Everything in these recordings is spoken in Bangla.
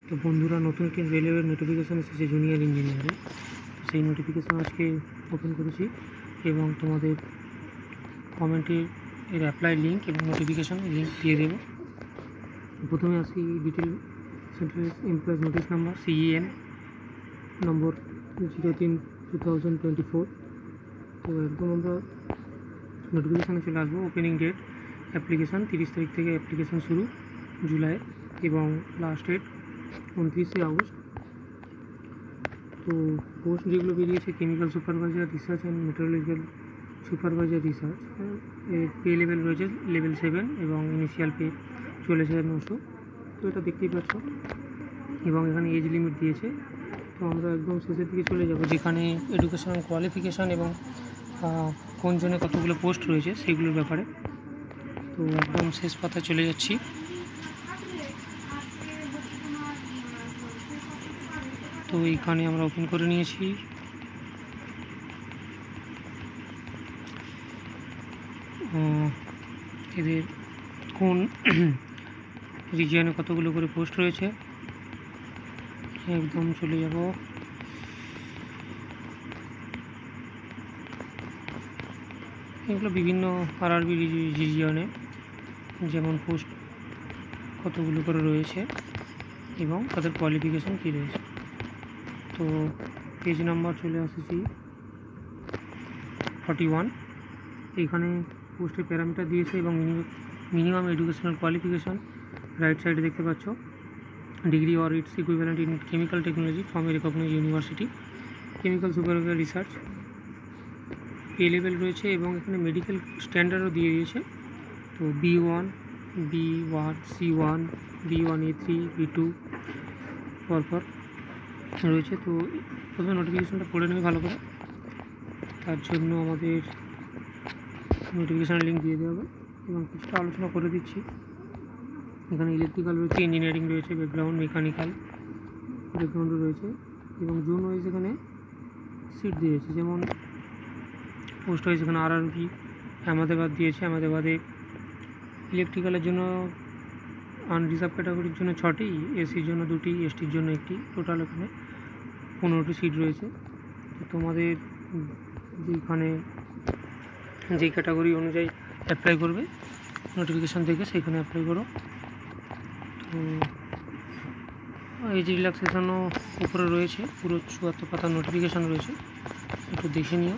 তো বন্ধুরা, নতুন একটি রেলওয়ের নোটিফিকেশান এসেছে জুনিয়র ইঞ্জিনিয়ারে। সেই নোটিফিকেশান আজকে ওপেন করেছি এবং তোমাদের কমেন্টে এর অ্যাপ্লাই লিঙ্ক এবং নোটিফিকেশান লিঙ্ক দিয়ে দেবো। প্রথমে আসি detail central employees notice number CEN নম্বর 03/2024। তো একদম আমরা নোটিফিকেশানে চলে আসবো। ওপেনিং ডেট অ্যাপ্লিকেশান 30 তারিখ থেকে অ্যাপ্লিকেশান শুরু জুলাই এবং লাস্ট ডেট 29 আগস্ট। তো পোস্ট যেগুলো বেরিয়েছে chemical supervisor research and meteorological supervisor research, pay level রয়েছে লেভেল 7 এবং ইনিশিয়াল পে 40,900। তো এটা দেখতেই পাচ্ছ এবং এখানে এজ লিমিট দিয়েছে। তো আমরা একদম শেষের দিকে চলে যাব, যেখানে এডুকেশনাল কোয়ালিফিকেশান এবং কোন জনে কতগুলো পোস্ট রয়েছে সেগুলোর ব্যাপারে। তো একদম শেষ পাতায় চলে যাচ্ছি। তো এইখানে আমরা ওপেন করে নিয়েছি। এদের কোন রিজিয়নে কতগুলো করে পোস্ট রয়েছে একদম চলে যাব। এগুলো বিভিন্ন RRB রিজিয়নে যেমন পোস্ট কতগুলো করে রয়েছে এবং তাদের কোয়ালিফিকেশান কী রয়েছে। তো পেজ নাম্বার চলে আসেছি 41। এইখানে পোস্টের প্যারামিটার দিয়েছে এবং মিনিমাম এডুকেশনাল কোয়ালিফিকেশান রাইট সাইডে দেখতে পাচ্ছ, degree or its equivalent in chemical technology from a recognized university, chemical supervisor research, pay level রয়েছে এবং এখানে মেডিকেল স্ট্যান্ডার্ডও দিয়ে দিয়েছে। তো B1, B1, C1, B1A3, B2 পরপর রয়েছে। তো প্রথমে নোটিফিকেশানটা পড়ে নেবে ভালো করে, তার জন্য আমাদের নোটিফিকেশানের লিঙ্ক দিয়ে দেওয়া হবে এবং কিছুটা আলোচনা করে দিচ্ছি। এখানে ইলেকট্রিক্যাল রয়েছে, ইঞ্জিনিয়ারিং রয়েছে, ব্যাকগ্রাউন্ড মেকানিক্যাল ব্যাকগ্রাউন্ডও রয়েছে এবং জোন ওয়াইজ এখানে সিট দিয়েছে। যেমন পোস্ট ওয়াইজ এখানে RRB আহমেদাবাদ দিয়েছে। আহমেদাবাদে ইলেকট্রিক্যালের জন্য আনরিজার্ভ ক্যাটাগরির জন্য 6টি, এসির জন্য 2টি, STর জন্য 1টি, টোটাল এখানে 15টি সিট রয়েছে। তো তোমাদের যেখানে যেই ক্যাটাগরি অনুযায়ী অ্যাপ্লাই করবে নোটিফিকেশান থেকে সেখানে অ্যাপ্লাই করো। তো এজ রিল্যাক্সেশনও উপরে রয়েছে, পুরো 74 পাতার নোটিফিকেশান রয়েছে, একটু দেখে নিও,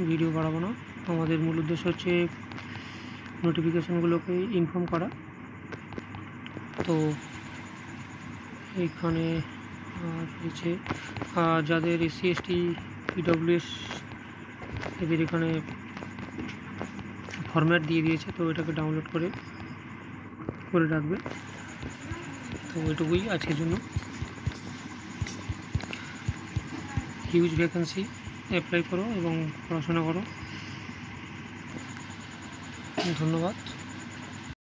ভিডিও বাড়াবো না। আমাদের মূল উদ্দেশ্য হচ্ছে নোটিফিকেশানগুলোকে ইনফর্ম করা। তো এইখানে রয়েছে যাদের SC ST PWS এদের এখানে ফরম্যাট দিয়ে দিয়েছে, তো এটাকে ডাউনলোড করে রাখবে। তো এটুকুই আজকের জন্য। হিউজ ভ্যাকেন্সি, অ্যাপ্লাই করো এবং পড়াশোনা করো। ধন্যবাদ।